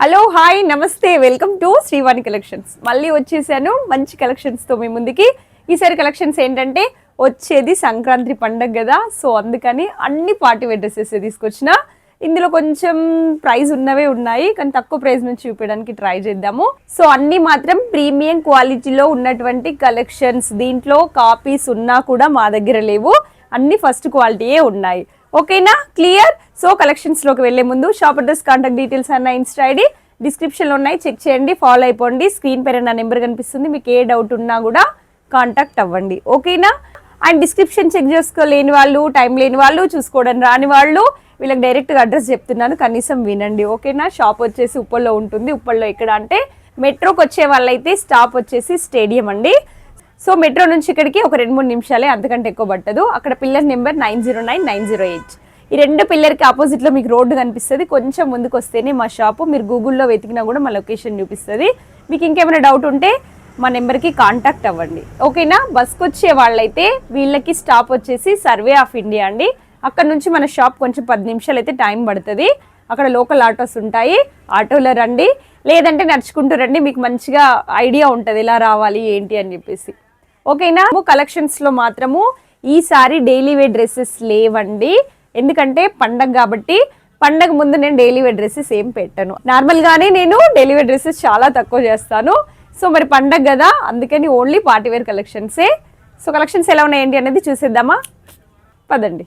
Hello hi నమస్తే welcome to Srivani collections. మళ్ళీ వచ్చేసాను మంచి కలెక్షన్స్తో మీ ముందుకి. ఈసారి కలెక్షన్స్ ఏంటంటే వచ్చేది సంక్రాంతి పండగ కదా, సో అందుకని అన్ని పార్టీ వేర్ డ్రెస్సెస్ తీసుకొచ్చిన. ఇందులో కొంచెం ప్రైస్ ఉన్నవే ఉన్నాయి, కానీ తక్కువ ప్రైస్ నుంచి చూపించడానికి ట్రై చేద్దాము. సో అన్ని మాత్రం ప్రీమియం క్వాలిటీలో ఉన్నటువంటి కలెక్షన్స్. దీంట్లో కాపీస్ ఉన్నా కూడా మా దగ్గర లేవు, అన్ని ఫస్ట్ క్వాలిటీయే ఉన్నాయి. ఓకేనా, క్లియర్? సో కలెక్షన్స్ లోకి వెళ్లే ముందు షాప్ అడ్రస్, కాంటాక్ట్ డీటెయిల్స్ అన్న ఇన్స్టా ఐడి డిస్క్రిప్షన్ లో ఉన్నాయి, చెక్ చేయండి, ఫాలో అయిపోండి. స్క్రీన్ పైన నా నెంబర్ కనిపిస్తుంది, మీకు ఏ డౌట్ ఉన్నా కూడా కాంటాక్ట్ అవ్వండి. ఓకేనా? అండ్ డిస్క్రిప్షన్ చెక్ చేసుకోలేని వాళ్ళు, టైం లేని వాళ్ళు, చూసుకోవడం రాని వాళ్ళు, వీళ్ళకి డైరెక్ట్గా అడ్రస్ చెప్తున్నాను, కనీసం వినండి. ఓకేనా? షాప్ వచ్చేసి ఉప్పల్లో ఉంటుంది. ఉప్పల్లో ఎక్కడ అంటే మెట్రోకి వచ్చే వాళ్ళైతే స్టాప్ వచ్చేసి స్టేడియం అండి. సో మెట్రో నుంచి ఇక్కడికి ఒక 2-3 నిమిషాలే, అంతకంటే ఎక్కువ పట్టదు. అక్కడ పిల్లర్ నెంబర్ 909908. ఈ రెండు పిల్లర్కి ఆపోజిట్లో మీకు రోడ్డు కనిపిస్తుంది. కొంచెం ముందుకు వస్తేనే మా షాపు. మీరు గూగుల్లో వెతికినా కూడా మా లొకేషన్ చూపిస్తుంది. మీకు ఇంకేమైనా డౌట్ ఉంటే మా నెంబర్కి కాంటాక్ట్ అవ్వండి. ఓకేనా? బస్కి వచ్చే వాళ్ళైతే వీళ్ళకి స్టాప్ వచ్చేసి సర్వే ఆఫ్ ఇండియా అండి. అక్కడ నుంచి మన షాప్ కొంచెం 10 నిమిషాలు అయితే టైం పడుతుంది. అక్కడ లోకల్ ఆటోస్ ఉంటాయి, ఆటోలో రండి, లేదంటే నడుచుకుంటూ రండి. మీకు మంచిగా ఐడియా ఉంటుంది ఎలా రావాలి ఏంటి అని చెప్పేసి. ఓకేనా? కలెక్షన్స్లో మాత్రము ఈసారి డైలీ వేర్ డ్రెస్సెస్ లేవండి, ఎందుకంటే పండగ కాబట్టి. పండగ ముందు నేను డైలీ వేర్ డ్రెస్సెస్ ఏం పెట్టను. నార్మల్గానే నేను డైలీ వేర్ డ్రెస్సెస్ చాలా తక్కువ చేస్తాను. సో మరి పండగ కదా, అందుకని ఓన్లీ పార్టీ వేర్ కలెక్షన్సే. సో కలెక్షన్స్ ఎలా ఉన్నాయి ఏంటి అనేది చూసేద్దామా, పదండి.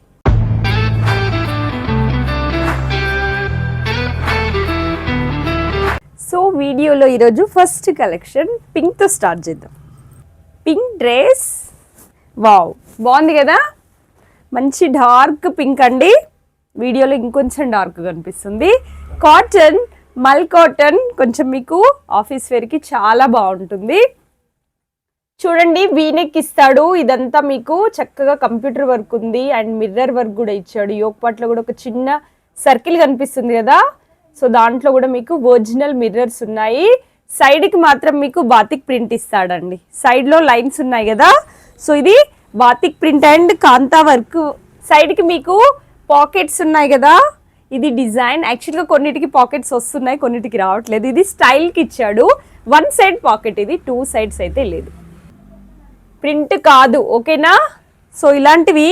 సో వీడియోలో ఈరోజు ఫస్ట్ కలెక్షన్ పింక్తో స్టార్ట్ చేద్దాం. పింక్ డ్రెస్, వావ్, బాగుంది కదా, మంచి డార్క్ పింక్ అండి. వీడియోలో ఇంకొంచెం డార్క్ కనిపిస్తుంది. కాటన్, మల్ కాటన్, కొంచెం మీకు ఆఫీస్ వేర్కి చాలా బాగుంటుంది. చూడండి, వీనెక్ ఇస్తాడు. ఇదంతా మీకు చక్కగా కంప్యూటర్ వర్క్ ఉంది అండ్ మిర్రర్ వర్క్ కూడా ఇచ్చాడు. యోక్ పార్ట్లో కూడా ఒక చిన్న సర్కిల్ కనిపిస్తుంది కదా, సో దాంట్లో కూడా మీకు ఒరిజినల్ మిర్రర్స్ ఉన్నాయి. సైడ్కి మాత్రం మీకు బాతిక్ ప్రింట్ ఇస్తాడండి. సైడ్లో లైన్స్ ఉన్నాయి కదా, సో ఇది batik print and kantha work. సైడ్కి మీకు పాకెట్స్ ఉన్నాయి కదా, ఇది డిజైన్. యాక్చువల్గా కొన్నిటికి పాకెట్స్ వస్తున్నాయి, కొన్నిటికి రావట్లేదు. ఇది స్టైల్కి ఇచ్చాడు. 1 సైడ్ పాకెట్, ఇది 2 సైడ్స్ అయితే లేదు, ప్రింట్ కాదు. ఓకేనా? సో ఇలాంటివి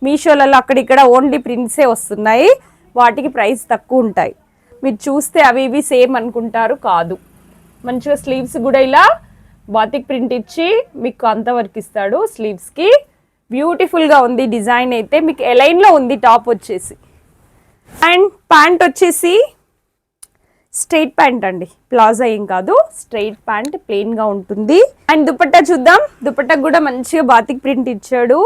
మీషోలలో అక్కడిక్కడ ఓన్లీ ప్రింట్సే వస్తున్నాయి, వాటికి ప్రైస్ తక్కువ ఉంటాయి. మీరు చూస్తే అవి ఇవి సేమ్ అనుకుంటారు, కాదు. మంచిగా స్లీవ్స్ కూడా ఇలా బాతిక్ ప్రింట్ ఇచ్చి మీకు అంతవరకు ఇస్తాడు. స్లీవ్స్కి బ్యూటిఫుల్గా ఉంది డిజైన్ అయితే. మీకు ఎలైన్లో ఉంది టాప్ వచ్చేసి. అండ్ ప్యాంట్ వచ్చేసి స్ట్రైట్ ప్యాంట్ అండి, ప్లాజా ఏం కాదు, స్ట్రైట్ ప్యాంట్, ప్లెయిన్గా ఉంటుంది. అండ్ దుపట్టా చూద్దాం. దుపట్టా కూడా మంచిగా బాతిక్ ప్రింట్ ఇచ్చాడు.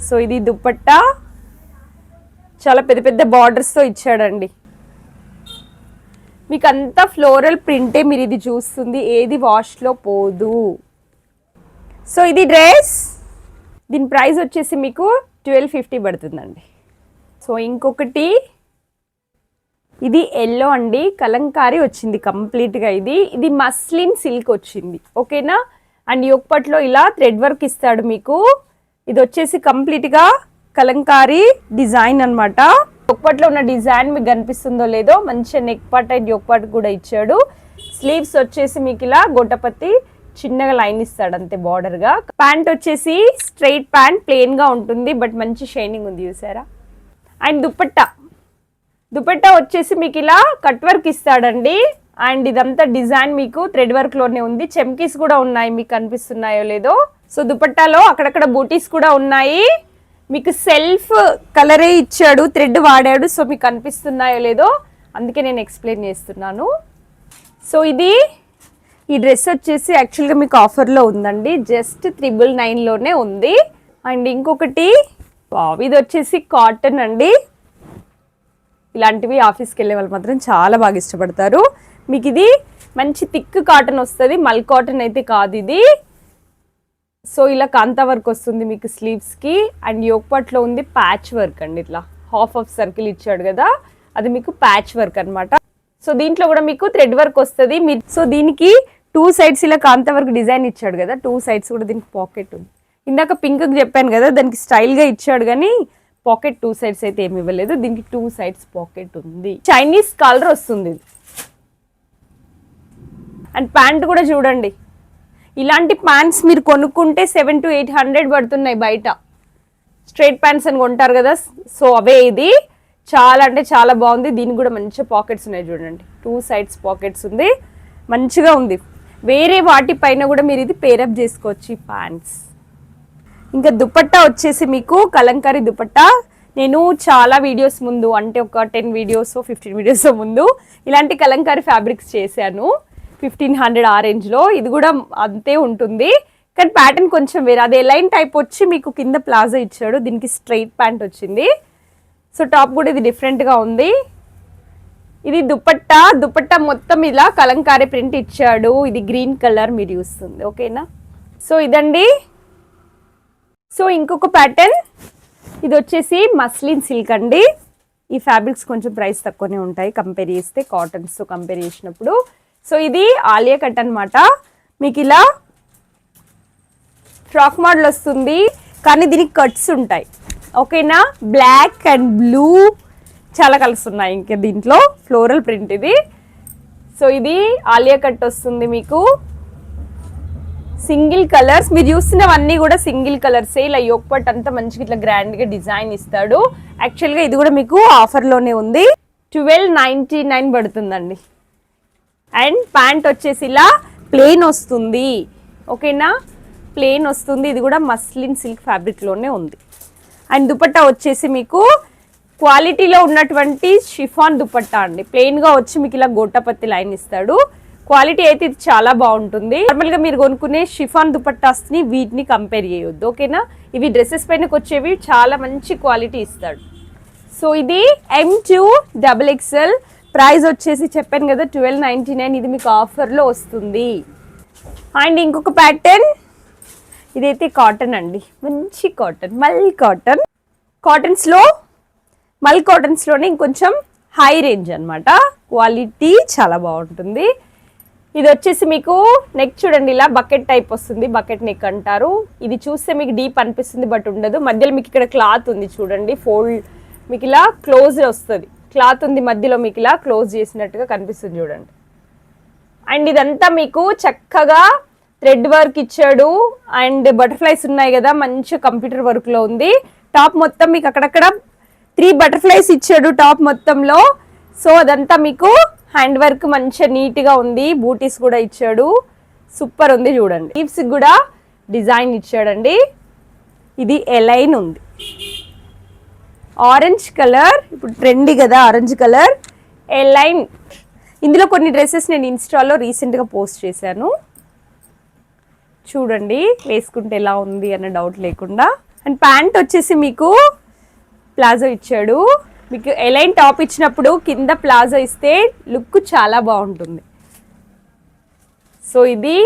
సో ఇది దుపట్టా, చాలా పెద్ద పెద్ద బార్డర్స్తో ఇచ్చాడండి. మీకు అంతా ఫ్లోరల్ ప్రింటే మీరు ఇది చూస్తుంది, ఏది వాష్లో పోదు. సో ఇది డ్రెస్, దీని ప్రైస్ వచ్చేసి మీకు 1250 పడుతుందండి. సో ఇంకొకటి, ఇది ఎల్లో అండి, కలంకారీ వచ్చింది కంప్లీట్గా. ఇది మస్లిన్ సిల్క్ వచ్చింది. ఓకేనా? అండ్ యోక్పట్లో ఇలా థ్రెడ్ వర్క్ ఇస్తాడు మీకు. ఇది వచ్చేసి కంప్లీట్గా కలంకారీ డిజైన్ అనమాట. యోక్పట్లో ఉన్న డిజైన్ మీకు కనిపిస్తుందో లేదో, మంచిగా neck part and yoke part కూడా ఇచ్చాడు. స్లీవ్స్ వచ్చేసి మీకు ఇలా గొట్టపత్తి చిన్నగా లైన్ ఇస్తాడు అంతే బార్డర్గా. ప్యాంట్ వచ్చేసి స్ట్రైట్ ప్యాంట్, ప్లెయిన్గా ఉంటుంది, బట్ మంచి షైనింగ్ ఉంది చూసారా. అండ్ దుపట్టా వచ్చేసి మీకు ఇలా కట్ వర్క్ ఇస్తాడండి. అండ్ ఇదంతా డిజైన్ మీకు థ్రెడ్ వర్క్లోనే ఉంది. చెమ్కీస్ కూడా ఉన్నాయి, మీకు కనిపిస్తున్నాయో లేదో. సో దుపట్టాలో అక్కడక్కడ బూటీస్ కూడా ఉన్నాయి. మీకు సెల్ఫ్ కలరే ఇచ్చాడు, థ్రెడ్ వాడాడు. సో మీకు కనిపిస్తున్నాయో లేదో, అందుకే నేను ఎక్స్ప్లెయిన్ చేస్తున్నాను. సో ఈ డ్రెస్ వచ్చేసి యాక్చువల్గా మీకు ఆఫర్లో ఉందండి, జస్ట్ 999లోనే ఉంది. అండ్ ఇంకొకటి, ఇది వచ్చేసి కాటన్ అండి. ఇలాంటివి ఆఫీస్కి వెళ్ళే వాళ్ళు మాత్రం చాలా బాగా ఇష్టపడతారు. మీకు ఇది మంచి థిక్ కాటన్ వస్తుంది, మల్ కాటన్ అయితే కాదు ఇది. సో ఇలా కాంతా వర్క్ వస్తుంది మీకు స్లీవ్స్కి. అండ్ యోక్పట్లో ఉంది ప్యాచ్ వర్క్ అండి, ఇట్లా హాఫ్ సర్కిల్ ఇచ్చాడు కదా, అది మీకు ప్యాచ్ వర్క్ అనమాట. సో దీంట్లో కూడా మీకు థ్రెడ్ వర్క్ వస్తుంది. సో దీనికి 2 సైడ్స్ ఇలా కాంతా వర్క్ డిజైన్ ఇచ్చాడు కదా, 2 సైడ్స్ కూడా దీనికి పాకెట్ ఉంది. ఇందాక పింక్ చెప్పాను కదా, దానికి స్టైల్గా ఇచ్చాడు, కానీ పాకెట్ 2 సైడ్స్ అయితే ఏమి ఇవ్వలేదు, దీనికి 2 సైడ్స్ పాకెట్ ఉంది. చైనీస్ కలర్ వస్తుంది అండ్ ప్యాంట్ కూడా చూడండి. ఇలాంటి ప్యాంట్స్ మీరు కొనుక్కుంటే 700 to 800 పడుతున్నాయి బయట. స్ట్రైట్ ప్యాంట్స్ అని కొంటారు కదా, సో అవే. ఇది చాలా అంటే చాలా బాగుంది. దీనికి కూడా మంచి పాకెట్స్ ఉన్నాయి చూడండి, 2 సైడ్స్ పాకెట్స్ ఉంది, మంచిగా ఉంది. వేరే వాటి పైన కూడా మీరు ఇది పేరప్ చేసుకోవచ్చు ఈ ప్యాంట్స్. ఇంకా దుపట్టా వచ్చేసి మీకు కలంకారీ దుపట్టా. నేను చాలా వీడియోస్ ముందు, అంటే ఒక 10 వీడియోస్ 15 వీడియోస్ ముందు ఇలాంటి కలంకారీ ఫ్యాబ్రిక్స్ చేశాను 1500 ఆ రేంజ్లో. ఇది కూడా అంతే ఉంటుంది, కానీ ప్యాటర్న్ కొంచెం వేరే. అది ఎలైన్ టైప్ వచ్చి మీకు కింద ప్లాజో ఇచ్చాడు, దీనికి స్ట్రైట్ ప్యాంట్ వచ్చింది. సో టాప్ కూడా ఇది డిఫరెంట్గా ఉంది. ఇది దుపట్టా మొత్తం ఇలా కలంకారీ ప్రింట్ ఇచ్చాడు. ఇది గ్రీన్ కలర్ మీరు చూస్తుంది, ఓకేనా. సో ఇదండి. సో ఇంకొక ప్యాటర్న్, ఇది వచ్చేసి మస్లిన్ సిల్క్ అండి. ఈ ఫ్యాబ్రిక్స్ కొంచెం ప్రైస్ తక్కువనే ఉంటాయి కంపేర్ చేస్తే, కాటన్స్తో కంపేర్ చేసినప్పుడు. సో ఇది ఆలియా కట్ అనమాట. మీకు ఇలా ఫ్రాక్ మోడల్ వస్తుంది, కానీ దీనికి కట్స్ ఉంటాయి, ఓకేనా. బ్లాక్ అండ్ బ్లూ చాలా కలర్స్ ఉన్నాయి. ఇంకా దీంట్లో ఫ్లోరల్ ప్రింట్ ఇది. సో ఇది ఆలియా కట్ వస్తుంది మీకు. సింగిల్ కలర్స్ మీరు చూస్తున్నవన్నీ కూడా సింగిల్ కలర్సే. ఇలా యోక్ పట్ అంతా మంచిగా ఇట్లా గ్రాండ్గా డిజైన్ ఇస్తాడు. యాక్చువల్గా ఇది కూడా మీకు ఆఫర్లోనే ఉంది, 1299 పడుతుందండి. అండ్ ప్యాంట్ వచ్చేసి ఇలా ప్లెయిన్ వస్తుంది, ఓకేనా. ప్లెయిన్ వస్తుంది. ఇది కూడా మస్లిన్ సిల్క్ ఫ్యాబ్రిక్లోనే ఉంది. అండ్ దుపట్టా వచ్చేసి మీకు క్వాలిటీలో ఉన్నటువంటి షిఫాన్ దుపట్టా అండి. ప్లెయిన్గా వచ్చి మీకు ఇలా గోటపత్తి లైన్ ఇస్తాడు. క్వాలిటీ అయితే ఇది చాలా బాగుంటుంది. నార్మల్గా మీరు కొనుక్కునే షిఫాన్ దుపట్టాస్ని వీటిని కంపేర్ చేయొద్దు, ఓకేనా. ఇవి డ్రెస్సెస్ పైనకి వచ్చేవి చాలా మంచి క్వాలిటీ ఇస్తాడు. సో ఇది M2XXL. ప్రైస్ వచ్చేసి చెప్పాను కదా 1299. ఇది మీకు ఆఫర్లో వస్తుంది. అండ్ ఇంకొక ప్యాటర్న్, ఇదైతే కాటన్ అండి, మంచి కాటన్, మల్ కాటన్. మల్ కాటన్స్లోనే ఇంకొంచెం హై రేంజ్ అనమాట. క్వాలిటీ చాలా బాగుంటుంది. ఇది వచ్చేసి మీకు నెక్ చూడండి, ఇలా బకెట్ టైప్ వస్తుంది, బకెట్ నెక్ అంటారు. ఇది చూస్తే మీకు డీప్ అనిపిస్తుంది, బట్ ఉండదు. మధ్యలో మీకు ఇక్కడ క్లాత్ ఉంది చూడండి, ఫోల్డ్ మీకు ఇలా క్లోజ్ వస్తుంది. క్లాత్ ఉంది మధ్యలో, మీకు ఇలా క్లోజ్ చేసినట్టుగా కనిపిస్తుంది చూడండి. అండ్ ఇదంతా మీకు చక్కగా థ్రెడ్ వర్క్ ఇచ్చాడు. అండ్ బటర్ఫ్లైస్ ఉన్నాయి కదా, మంచి కంప్యూటర్ వర్క్లో ఉంది. టాప్ మొత్తం మీకు అక్కడక్కడ 3 బటర్ఫ్లైస్ ఇచ్చాడు టాప్ మొత్తంలో. సో అదంతా మీకు హ్యాండ్ వర్క్ మంచిగా నీట్గా ఉంది. బూటీస్ కూడా ఇచ్చాడు, సూపర్ ఉంది చూడండి. లీవ్స్ కూడా డిజైన్ ఇచ్చాడండి. ఇది ఎలైన్ ఉంది, ఆరెంజ్ కలర్, ఇప్పుడు ట్రెండీ కదా ఆరెంజ్ కలర్. ఎలైన్. ఇందులో కొన్ని డ్రెస్సెస్ నేను ఇన్స్టాలో రీసెంట్గా పోస్ట్ చేశాను, చూడండి వేసుకుంటే ఎలా ఉంది అన్న డౌట్ లేకుండా. అండ్ ప్యాంట్ వచ్చేసి మీకు ప్లాజో ఇచ్చాడు. మీకు ఎలైన్ టాప్ ఇచ్చినప్పుడు కింద ప్లాజో ఇస్తే లుక్ చాలా బాగుంటుంది. సో ఇది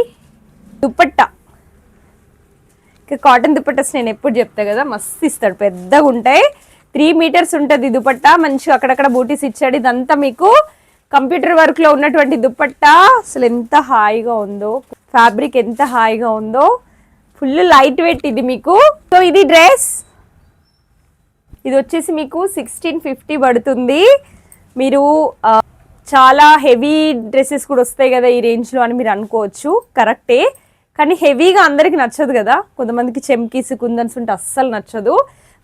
దుపట్టా. ఇక కాటన్ దుపట్టాస్ నేను ఎప్పుడు చెప్తా కదా, మస్తు ఇస్తాడు, పెద్దగా ఉంటాయి. 3 మీటర్స్ ఉంటుంది దుపట్టా. మంచిగా అక్కడక్కడ బూటీస్ ఇచ్చాడు. ఇదంతా మీకు కంప్యూటర్ వర్క్లో ఉన్నటువంటి దుపట్టా. అసలు ఎంత హాయిగా ఉందో, ఫ్యాబ్రిక్ ఎంత హాయిగా ఉందో, ఫుల్ లైట్ వెయిట్ ఇది మీకు. సో ఇది డ్రెస్, ఇది వచ్చేసి మీకు 1650 పడుతుంది. మీరు చాలా హెవీ డ్రెస్సెస్ కూడా వస్తాయి కదా ఈ రేంజ్లో అని మీరు అనుకోవచ్చు, కరెక్టే. కానీ హెవీగా అందరికి నచ్చదు కదా, కొంతమందికి చెమ్కీస్ కుందన్స్ ఉంటే అస్సలు నచ్చదు.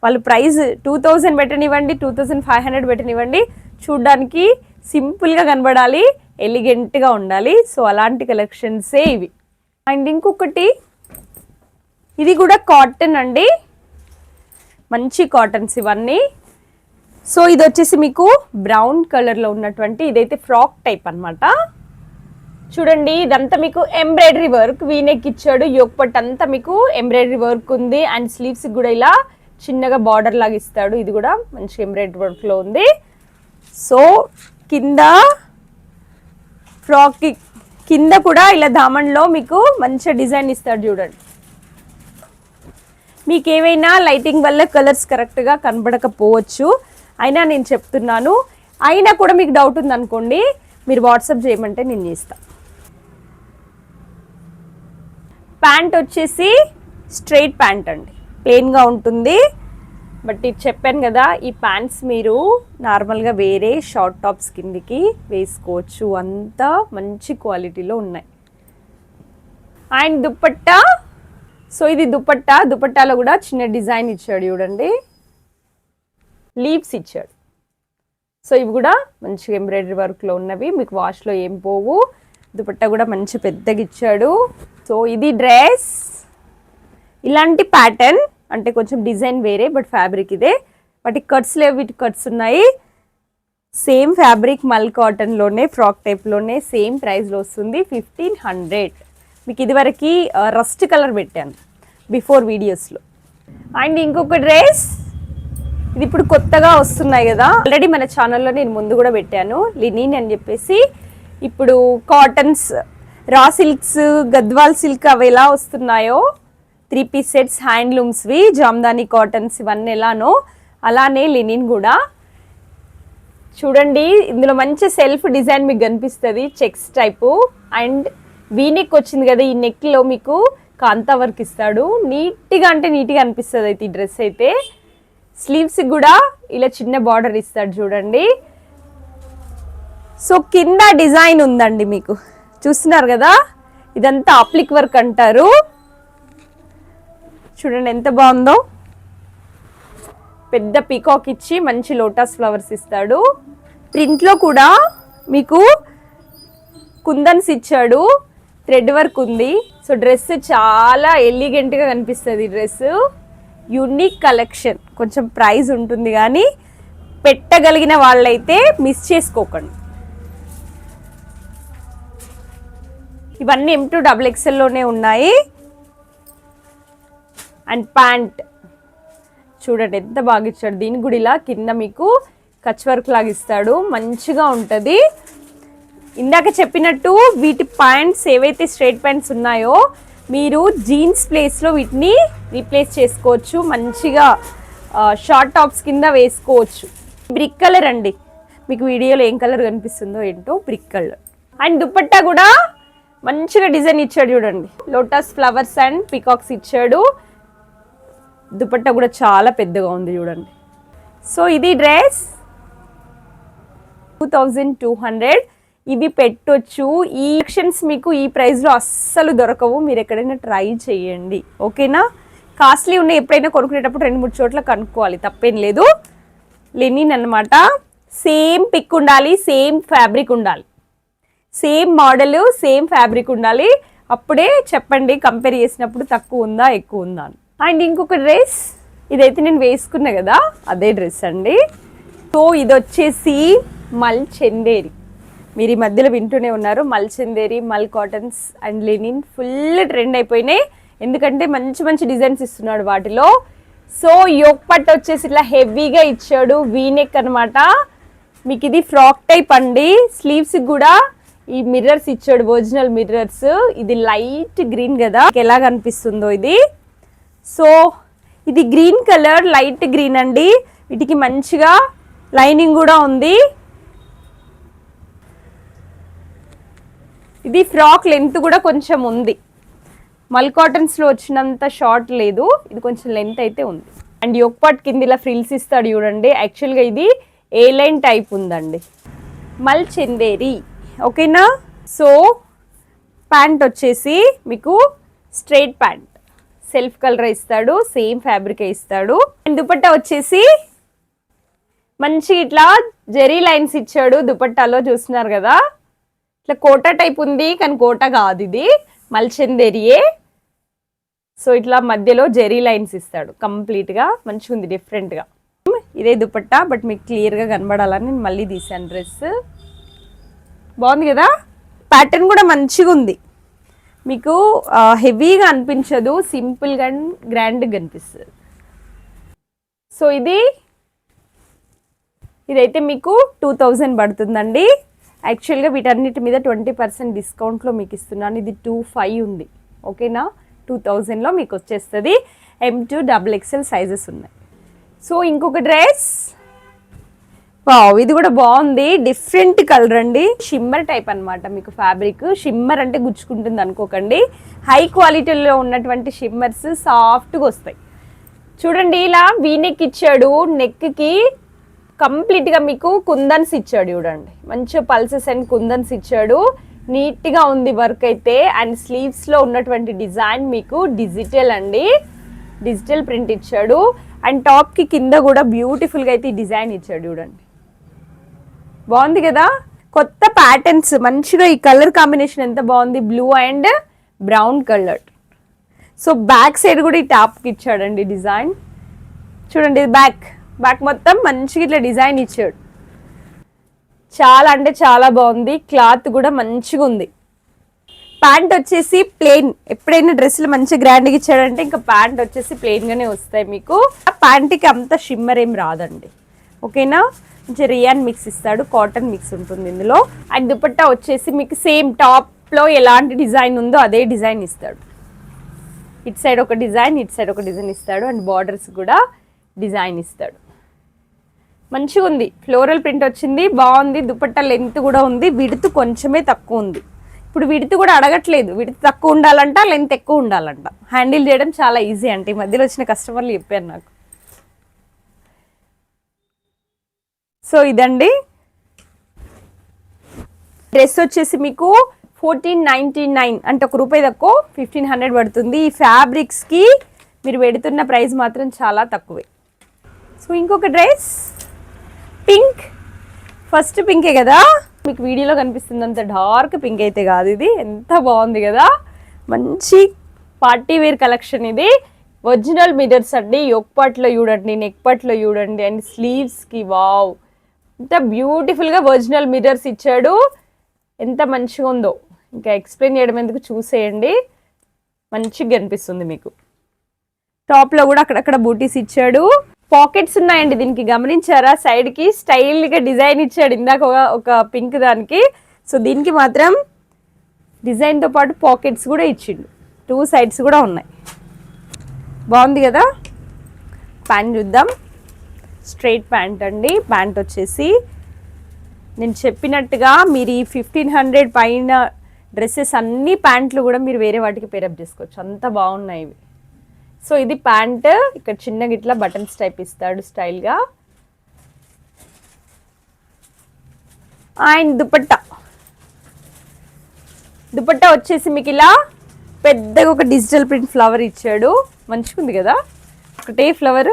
వాళ్ళు ప్రైస్ 2000 పెట్టనివ్వండి, 2500 పెట్టనివ్వండి, చూడ్డానికి సింపుల్గా కనబడాలి, ఎలిగెంట్గా ఉండాలి. సో అలాంటి కలెక్షన్సే ఇవి. అండ్ ఇంకొకటి, ఇది కూడా కాటన్ అండి, మంచి కాటన్స్ ఇవన్నీ. సో ఇది వచ్చేసి మీకు బ్రౌన్ కలర్లో ఉన్నటువంటి, ఇదైతే ఫ్రాక్ టైప్ అనమాట. చూడండి ఇదంతా మీకు ఎంబ్రాయిడరీ వర్క్, వీనెక్ ఇచ్చాడు. యోక్ పట్ అంతా మీకు ఎంబ్రాయిడరీ వర్క్ ఉంది. అండ్ స్లీవ్స్ కూడా ఇలా చిన్నగా బార్డర్ లాగా ఇస్తాడు. ఇది కూడా మంచి ఎంబ్రాయిడరీ వర్క్లో ఉంది. సో కింద ఫ్రాక్ కింద కూడా ఇలా దామన్లో మీకు మంచి డిజైన్ ఇస్తాడు చూడండి. మీకు ఏవైనా లైటింగ్ వల్ల కలర్స్ కరెక్ట్గా కనబడకపోవచ్చు, అయినా నేను చెప్తున్నాను. అయినా కూడా మీకు డౌట్ ఉందనుకోండి, మీరు వాట్సాప్ చేయమంటే నేను చేస్తాను. ప్యాంట్ వచ్చేసి స్ట్రైట్ ప్యాంట్ అండి, ప్లెయిన్గా ఉంటుంది. బట్ ఇది చెప్పాను కదా, ఈ ప్యాంట్స్ మీరు నార్మల్గా వేరే షార్ట్ టాప్స్ కిందికి వేసుకోవచ్చు, అంత మంచి క్వాలిటీలో ఉన్నాయి. అండ్ దుపట్టా, సో ఇది దుపట్టాలో కూడా చిన్న డిజైన్ ఇచ్చాడు చూడండి, లీవ్స్ ఇచ్చాడు. సో ఇవి కూడా మంచిగా ఎంబ్రాయిడరీ వర్క్లో ఉన్నవి, మీకు వాష్లో ఏం పోవు. దుపట్టా కూడా మంచి పెద్దగా ఇచ్చాడు. సో ఇది డ్రెస్, ఇలాంటి ప్యాటర్న్ అంటే కొంచెం డిజైన్ వేరే, బట్ ఫ్యాబ్రిక్ ఇదే. వాటి కట్స్ లేవు, వీటి కట్స్ ఉన్నాయి. సేమ్ ఫ్యాబ్రిక్ మల్ కాటన్లోనే, ఫ్రాక్ టైప్లోనే సేమ్ ప్రైస్లో వస్తుంది, 1500. మీకు ఇదివరకు రస్ట్ కలర్ పెట్టాను బిఫోర్ వీడియోస్లో. అండ్ ఇంకొక డ్రెస్, ఇది ఇప్పుడు కొత్తగా వస్తున్నాయి కదా, ఆల్రెడీ మన ఛానల్లో నేను ముందు కూడా పెట్టాను, లినిన్ అని చెప్పేసి. ఇప్పుడు కాటన్స్, రా సిల్క్స్, గద్వాల్ సిల్క్ అవి ఎలా వస్తున్నాయో 3 పీస్ సెట్స్, హ్యాండ్లూమ్స్వి, జామ్దాని కాటన్స్ ఇవన్నీ ఎలానో అలానే లినిన్ కూడా. చూడండి ఇందులో మంచి సెల్ఫ్ డిజైన్ మీకు కనిపిస్తుంది, చెక్స్ టైపు. అండ్ వీనెక్ వచ్చింది కదా, ఈ నెక్లో మీకు కాంతా వర్క్ ఇస్తాడు, నీట్గా అంటే నీట్గా అనిపిస్తుంది అయితే ఈ డ్రెస్ అయితే. స్లీవ్స్ కూడా ఇలా చిన్న బార్డర్ ఇస్తాడు చూడండి. సో కింద డిజైన్ ఉందండి, మీకు చూస్తున్నారు కదా, ఇదంతా అప్లిక్ వర్క్ అంటారు. చూడండి ఎంత బాగుందో, పెద్ద పీకాక్ ఇచ్చి మంచి లోటస్ ఫ్లవర్స్ ఇస్తాడు. ప్రింట్లో కూడా మీకు కుందన్స్ ఇచ్చాడు, థ్రెడ్ వర్క్ ఉంది. సో డ్రెస్ చాలా ఎలిగెంట్గా కనిపిస్తుంది ఈ డ్రెస్. యూనిక్ కలెక్షన్, కొంచెం ప్రైస్ ఉంటుంది కానీ పెట్టగలిగిన వాళ్ళైతే మిస్ చేసుకోకండి. ఇవన్నీ M2 XXLలోనే ఉన్నాయి. అండ్ ప్యాంట్ చూడండి ఎంత బాగా ఇచ్చాడు, దీనికి కూడా ఇలా కింద మీకు కచ్ వర్క్ లాగా ఇస్తాడు, మంచిగా ఉంటుంది. ఇందాక చెప్పినట్టు వీటి ప్యాంట్స్ ఏవైతే స్ట్రైట్ ప్యాంట్స్ ఉన్నాయో మీరు జీన్స్ ప్లేస్లో వీటిని రీప్లేస్ చేసుకోవచ్చు, మంచిగా షార్ట్ టాప్స్ కింద వేసుకోవచ్చు. బ్రిక్ కలర్ అండి, మీకు వీడియోలో ఏం కలర్ కనిపిస్తుందో ఏంటో, బ్రిక్ కలర్. అండ్ దుపట్టా కూడా మంచిగా డిజైన్ ఇచ్చాడు చూడండి, లోటస్ ఫ్లవర్స్ అండ్ పికాక్స్ ఇచ్చాడు. దుపట్టా కూడా చాలా పెద్దగా ఉంది చూడండి. సో ఇది డ్రెస్ 2200. ఇవి పెట్టొచ్చు. ఈ కలెక్షన్స్ మీకు ఈ ప్రైస్లో అస్సలు దొరకవు, మీరు ఎక్కడైనా ట్రై చేయండి, ఓకేనా. కాస్ట్లీ ఉన్నాయి, ఎప్పుడైనా కొనుక్కునేటప్పుడు 2-3 చోట్ల కనుక్కోవాలి, తప్పేం లేదు. లెనిన్ అన్నమాట, సేమ్ పిక్ ఉండాలి, సేమ్ ఫ్యాబ్రిక్ ఉండాలి, సేమ్ మోడల్ సేమ్ ఫ్యాబ్రిక్ ఉండాలి, అప్పుడే చెప్పండి కంపేర్ చేసినప్పుడు తక్కువ ఉందా ఎక్కువ ఉందా అని. అండ్ ఇంకొక డ్రెస్, ఇదైతే నేను వేసుకున్నా కదా అదే డ్రెస్ అండి. సో ఇది వచ్చేసి మల్ చందేరి, మీరు ఈ మధ్యలో వింటూనే ఉన్నారు, మల్ చందేరి, మల్ cottons and Lenin full trend అయిపోయినాయి, ఎందుకంటే మంచి మంచి డిజైన్స్ ఇస్తున్నాడు వాటిలో. సో యోక్ పట్ వచ్చేసి ఇట్లా హెవీగా ఇచ్చాడు, వీనెక్ అనమాట. మీకు ఇది ఫ్రాక్ టైప్ అండి, స్లీవ్స్ కూడా ఈ మిర్రర్స్ ఇచ్చాడు, ఒరిజినల్ మిర్రర్స్. ఇది లైట్ గ్రీన్ కదా, ఎలా కనిపిస్తుందో ఇది. సో ఇది గ్రీన్ కలర్, లైట్ గ్రీన్ అండి, వీటికి మంచిగా లైనింగ్ కూడా ఉంది. ఇది ఫ్రాక్ లెంత్ కూడా కొంచెం ఉంది, మల్ కాటన్స్లో వచ్చినంత షార్ట్ లేదు, ఇది కొంచెం లెంత్ అయితే ఉంది. అండ్ యోక్ పార్ట్ కింద ఇలా ఫ్రిల్స్ ఇస్తాడు చూడండి, యాక్చువల్గా ఇది ఏ లైన్ టైప్ ఉందండి, మల్ చందేరి, ఓకేనా. సో ప్యాంట్ వచ్చేసి మీకు స్ట్రైట్ ప్యాంట్, సెల్ఫ్ కలర్ ఇస్తాడు, సేమ్ ఫ్యాబ్రిక్ ఇస్తాడు. అండ్ దుపట్టా వచ్చేసి మంచి ఇట్లా జెరీ లైన్స్ ఇచ్చాడు దుపట్టాలో, చూస్తున్నారు కదా, ఇట్లా కోటా టైప్ ఉంది కానీ కోటా కాదు, ఇది మల్ చందేరియే. సో ఇట్లా మధ్యలో జెరీ లైన్స్ ఇస్తాడు, కంప్లీట్గా మంచిగా ఉంది, డిఫరెంట్గా. ఇదే దుపట్టా, బట్ మీకు క్లియర్గా కనబడాలని నేను మళ్ళీ తీసాను డ్రెస్. బాగుంది కదా, ప్యాటర్న్ కూడా మంచిగా ఉంది, మీకు హెవీగా అనిపించదు, సింపుల్గా అండ్ గ్రాండ్గా అనిపిస్తుంది. సో ఇదైతే మీకు 2000 పడుతుందండి. యాక్చువల్గా వీటన్నిటి మీద 20% డిస్కౌంట్లో మీకు ఇస్తున్నాను, ఇది 2500 ఉంది, ఓకేనా. 2000లో మీకు వచ్చేస్తుంది. M2 XXL సైజెస్ ఉన్నాయి. సో ఇంకొక డ్రెస్, వావ్ ఇది కూడా బాగుంది, డిఫరెంట్ కలర్ అండి, షిమ్మర్ టైప్ అనమాట. మీకు ఫ్యాబ్రిక్ షిమ్మర్ అంటే గుచ్చుకుంటుంది అనుకోకండి, హై క్వాలిటీలో ఉన్నటువంటి షిమ్మర్స్ సాఫ్ట్గా వస్తాయి, చూడండి ఇలా వీనెక్ ఇచ్చాడు, నెక్ కి కంప్లీట్ గా మీకు కుందన్స్ ఇచ్చాడు చూడండి, మంచిగా పల్సెస్ అండ్ కుందన్స్ ఇచ్చాడు, నీట్ గా ఉంది వర్క్ అయితే. అండ్ స్లీవ్స్ లో ఉన్నటువంటి డిజైన్ మీకు డిజిటల్ అండి, డిజిటల్ ప్రింట్ ఇచ్చాడు. అండ్ టాప్ కి కింద కూడా బ్యూటిఫుల్ గా అయితే ఈ డిజైన్ ఇచ్చాడు చూడండి, బాగుంది కదా. కొత్త ప్యాటర్న్స్ మంచిగా, ఈ కలర్ కాంబినేషన్ ఎంత బాగుంది, blue and brown colour. So back side కూడా ఈ టాప్కి ఇచ్చాడండి డిజైన్ చూడండి, బ్యాక్ మొత్తం మంచిగా ఇట్లా డిజైన్ ఇచ్చాడు, చాలా అంటే చాలా బాగుంది. క్లాత్ కూడా మంచిగా ఉంది. ప్యాంట్ వచ్చేసి ప్లెయిన్, ఎప్పుడైనా డ్రెస్సులు మంచిగా గ్రాండ్గా ఇచ్చాడంటే ఇంకా ప్యాంట్ వచ్చేసి ప్లెయిన్గానే వస్తాయి మీకు. ప్యాంట్కి అంత షిమ్మర్ ఏం రాదండి, ఓకేనా. మంచి రియాన్ మిక్స్ ఇస్తాడు, కాటన్ మిక్స్ ఉంటుంది ఇందులో. అండ్ దుపట్టా వచ్చేసి మీకు సేమ్ టాప్లో ఎలాంటి డిజైన్ ఉందో అదే డిజైన్ ఇస్తాడు. ఇటు సైడ్ ఒక డిజైన్, ఇటు సైడ్ ఒక డిజైన్ ఇస్తాడు. అండ్ బార్డర్స్ కూడా డిజైన్ ఇస్తాడు, మంచిగా ఉంది. ఫ్లోరల్ ప్రింట్ వచ్చింది, బాగుంది. దుపట్టా లెంత్ కూడా ఉంది, విడ్త్ కొంచెమే తక్కువ ఉంది. ఇప్పుడు విడ్త్ కూడా అడగట్లేదు, విడ్త్ తక్కువ ఉండాలంట, లెంత్ ఎక్కువ ఉండాలంట. హ్యాండిల్ చేయడం చాలా ఈజీ అంటే, ఈ మధ్యలో వచ్చిన కస్టమర్లు చెప్పారు నాకు. సో ఇదండి డ్రెస్ వచ్చేసి మీకు 1499 అంటే ₹1 తక్కువ, 1500 పడుతుంది. ఈ ఫ్యాబ్రిక్స్కి మీరు పెడుతున్న ప్రైస్ మాత్రం చాలా తక్కువే. సో ఇంకొక డ్రెస్ పింక్, ఫస్ట్ పింకే కదా మీకు వీడియోలో కనిపిస్తుంది, అంత డార్క్ పింక్ అయితే కాదు ఇది. ఎంత బాగుంది కదా, మంచి పార్టీ వేర్ కలెక్షన్ ఇది. ఒరిజినల్ మిరర్స్ అండి, యోక్ పార్ట్లో చూడండి, నెక్ పార్ట్లో చూడండి, అండ్ స్లీవ్స్కి వావ్ ఎంత బ్యూటిఫుల్గా ఒరిజినల్ మిరర్స్ ఇచ్చాడు, ఎంత మంచిగా ఉందో. ఇంకా ఎక్స్ప్లెయిన్ చేయడం ఎందుకు, చూసేయండి, మంచిగా అనిపిస్తుంది మీకు. టాప్లో కూడా అక్కడక్కడ బూటీస్ ఇచ్చాడు, పాకెట్స్ ఉన్నాయండి దీనికి, గమనించారా. సైడ్కి స్టైల్గా డిజైన్ ఇచ్చాడు, ఇందాక ఒక పింక్ దానికి. సో దీనికి మాత్రం డిజైన్తో పాటు పాకెట్స్ కూడా ఇచ్చిండు, 2 సైడ్స్ కూడా ఉన్నాయి, బాగుంది కదా. ప్యాంట్ చూద్దాం, స్ట్రైట్ ప్యాంట్ అండి. ప్యాంట్ వచ్చేసి నేను చెప్పినట్టుగా మీరు ఈ 1500 పైన డ్రెస్సెస్ అన్ని ప్యాంట్లు కూడా మీరు వేరే వాటికి పేరప్ చేసుకోవచ్చు, అంత బాగున్నాయి ఇవి. సో ఇది ప్యాంట్, ఇక్కడ చిన్నగా ఇట్లా బటన్స్ టైప్ ఇస్తాడు స్టైల్గా. అండ్ దుపట్టా వచ్చేసి మీకు ఇలా పెద్దగా ఒక డిజిటల్ ప్రింట్ ఫ్లవర్ ఇచ్చాడు, మంచిగా ఉంది కదా. ఒకటే ఫ్లవర్,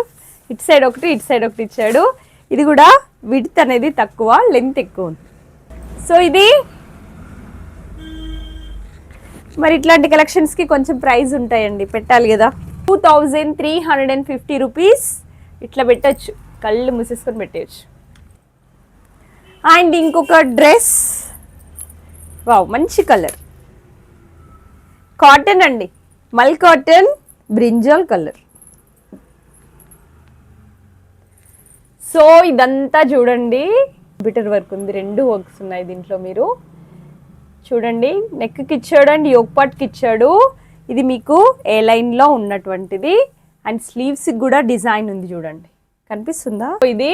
ఇటు సైడ్ ఒకటి, ఇటు సైడ్ ఒకటి ఇచ్చాడు. ఇది కూడా విడ్త్ అనేది తక్కువ, లెంత్ ఎక్కువ ఉంది. సో ఇది మరి ఇట్లాంటి కలెక్షన్స్కి కొంచెం ప్రైస్ ఉంటాయండి, పెట్టాలి కదా. 2350 రూపీస్ ఇట్లా పెట్టచ్చు, కళ్ళు మూసేసుకొని పెట్టేయచ్చు. అండ్ ఇంకొక డ్రెస్, వావ్ మంచి కలర్, కాటన్ అండి, మల్ కాటన్ బ్రింజాల్ కలర్. సో ఇదంతా చూడండి, బిటర్ వర్క్ ఉంది, 2 వర్క్స్ ఉన్నాయి దీంట్లో. మీరు చూడండి, నెక్కి ఇచ్చాడు అండ్ యోక్ పార్ట్కి ఇచ్చాడు. ఇది మీకు ఏ లైన్లో ఉన్నటువంటిది. అండ్ స్లీవ్స్కి కూడా డిజైన్ ఉంది చూడండి, కనిపిస్తుందా. ఇది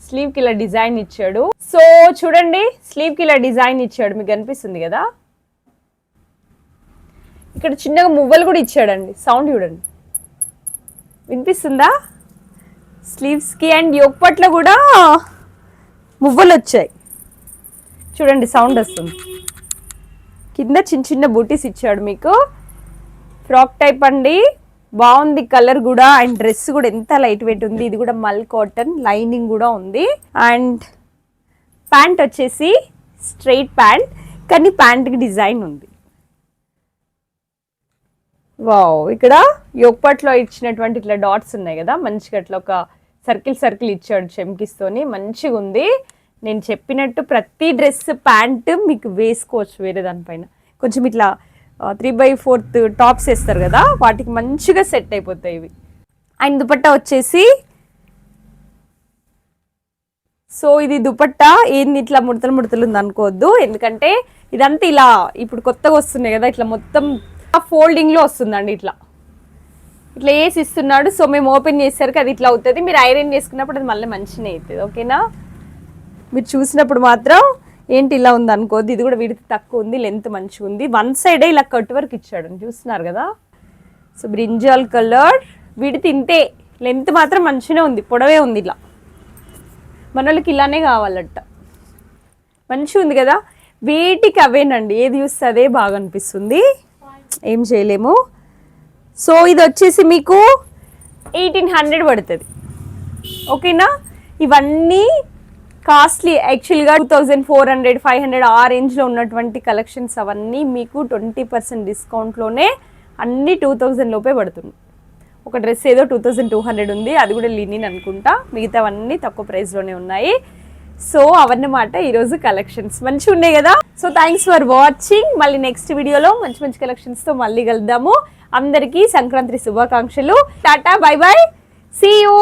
స్లీవ్కి ఇలా డిజైన్ ఇచ్చాడు. సో చూడండి, స్లీవ్కి ఇలా డిజైన్ ఇచ్చాడు, మీకు కనిపిస్తుంది కదా. ఇక్కడ చిన్నగా మువ్వలు కూడా ఇచ్చాడండి, సౌండ్ చూడండి, వినిపిస్తుందా. స్లీవ్స్కి అండ్ యోక్ పార్ట్లో కూడా మువ్వలు వచ్చాయి చూడండి, సౌండ్ వస్తుంది. కింద చిన్న చిన్న బూటీస్ ఇచ్చాడు మీకు, ఫ్రాక్ టైప్ అండి, బాగుంది కలర్ కూడా. అండ్ డ్రెస్ కూడా ఎంత లైట్ వెయిట్ ఉంది, ఇది కూడా మల్ కాటన్, లైనింగ్ కూడా ఉంది. అండ్ ప్యాంట్ వచ్చేసి స్ట్రైట్ ప్యాంట్, కానీ ప్యాంట్కి డిజైన్ ఉంది. వావ్, ఇక్కడ యోక్ పార్ట్లో ఇచ్చినటువంటి ఇట్లా డాట్స్ ఉన్నాయి కదా, మంచిగా అట్లా ఒక సర్కిల్ ఇచ్చాడు చెమ్కిస్తోని, మంచిగా ఉంది. నేను చెప్పినట్టు ప్రతి డ్రెస్ ప్యాంట్ మీకు వేసుకోవచ్చు వేరే దానిపైన. కొంచెం ఇట్లా 3/4 టాప్స్ వేస్తారు కదా, వాటికి మంచిగా సెట్ అయిపోతాయి ఇవి. అండ్ దుపట్టా వచ్చేసి, సో ఇది దుపట్టా ఏంది ఇట్లా ముడతలు ఉంది అనుకోవద్దు, ఎందుకంటే ఇదంతా ఇలా ఇప్పుడు కొత్తగా వస్తున్నాయి కదా, ఇట్లా మొత్తం ఫోల్డింగ్లో వస్తుందండి, ఇట్లా వేసి ఇస్తున్నాడు. సో మేము ఓపెన్ చేసేసరికి అది ఇట్లా అవుతుంది, మీరు ఐరన్ చేసుకున్నప్పుడు అది మళ్ళీ మంచిగా అవుతుంది, ఓకేనా. మీరు చూసినప్పుడు మాత్రం ఏంటి ఇలా ఉంది అనుకోద్ది, ఇది కూడా విడత తక్కువ ఉంది, లెంత్ మంచిగా ఉంది. 1 సైడే ఇలా కట్ వర్క్ ఇచ్చాడు, చూస్తున్నారు కదా. సో బ్రింజాల్ కలర్, విడత ఇంతే, లెంత్ మాత్రం మంచిగానే ఉంది, పొడవే ఉంది. ఇలా మన వాళ్ళకి ఇలానే కావాలట. మంచిగా ఉంది కదా, వీటికి అవేనండి, ఏది చూస్తే అదే బాగా అనిపిస్తుంది, ఏం చేయలేము. సో ఇది వచ్చేసి మీకు 1800 పడుతుంది. ఓకేనా, ఇవన్నీ కాస్ట్లీ యాక్చువల్గా 2400, 500 ఆ రేంజ్లో ఉన్నటువంటి కలెక్షన్స్ అవన్నీ మీకు 20% డిస్కౌంట్లోనే అన్నీ 2000 లోపే పడుతుంది. ఒక డ్రెస్ ఏదో 2200 ఉంది, అది కూడా లినిన్ అనుకుంటా, మిగతావన్నీ తక్కువ ప్రైస్లోనే ఉన్నాయి. సో అవన్నమాట ఈరోజు కలెక్షన్స్, మంచిగా ఉన్నాయి కదా. So thanks for watching. మళ్ళీ నెక్స్ట్ వీడియోలో మంచి మంచి కలెక్షన్స్తో మళ్ళీ కలుద్దాము. అందరికీ సంక్రాంతి శుభాకాంక్షలు. టాటా, బై బై, సీ యూ.